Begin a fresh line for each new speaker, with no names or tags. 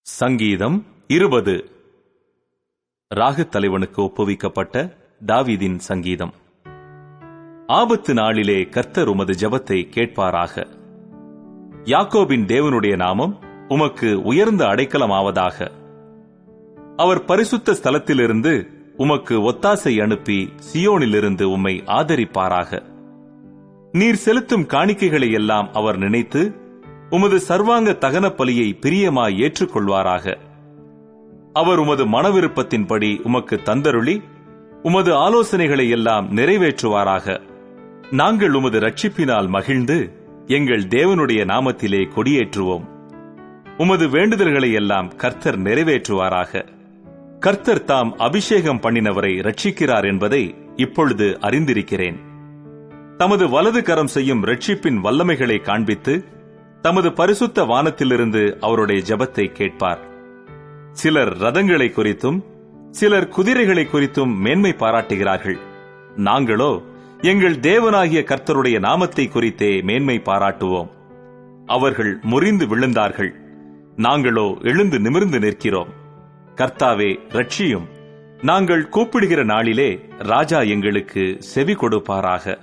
சங்கீதம் 20. ராகத் தலைவனுக்கு ஒப்புவிக்கப்பட்ட தாவீதின் சங்கீதம். ஆபத்து நாளிலே கர்த்தர் உமது ஜெபத்தை கேட்பாராக. யாக்கோபின் தேவனுடைய நாமம் உமக்கு உயர்ந்த அடைக்கலமாவதாக. அவர் பரிசுத்த ஸ்தலத்திலிருந்து உமக்கு ஒத்தாசை அனுப்பி சியோனிலிருந்து உம்மை ஆதரிப்பாராக. நீர் செலுத்தும் காணிக்கைகளை எல்லாம் அவர் நினைத்து உமது சர்வாங்க தகன பலியை பிரியமாய் ஏற்றுக்கொள்வாராக. அவர் உமது மனவிருப்பத்தின்படி உமக்கு தந்தருளி உமது ஆலோசனைகளை எல்லாம் நிறைவேற்றுவாராக. நாங்கள் உமது ரட்சிப்பினால் மகிழ்ந்து எங்கள் தேவனுடைய நாமத்திலே கொடியேற்றுவோம். உமது வேண்டுதல்களை எல்லாம் கர்த்தர் நிறைவேற்றுவாராக. கர்த்தர் தாம் அபிஷேகம் பண்ணினவரை ரட்சிக்கிறார் என்பதை இப்பொழுது அறிந்திருக்கிறேன். தமது வலது கரம் செய்யும் ரட்சிப்பின் வல்லமைகளை காண்பித்து தமது பரிசுத்த வானத்திலிருந்து அவருடைய ஜெபத்தை கேட்பார். சிலர் ரதங்களை குறித்தும் சிலர் குதிரைகளை குறித்தும் மேன்மை பாராட்டுகிறார்கள். நாங்களோ எங்கள் தேவனாகிய கர்த்தருடைய நாமத்தை குறித்தே மேன்மை பாராட்டுவோம். அவர்கள் முறிந்து விழுந்தார்கள், நாங்களோ எழுந்து நிமிர்ந்து நிற்கிறோம். கர்த்தாவே ரட்சியும். நாங்கள் கூப்பிடுகிற நாளிலே ராஜா எங்களுக்கு செவி கொடுப்பாராக.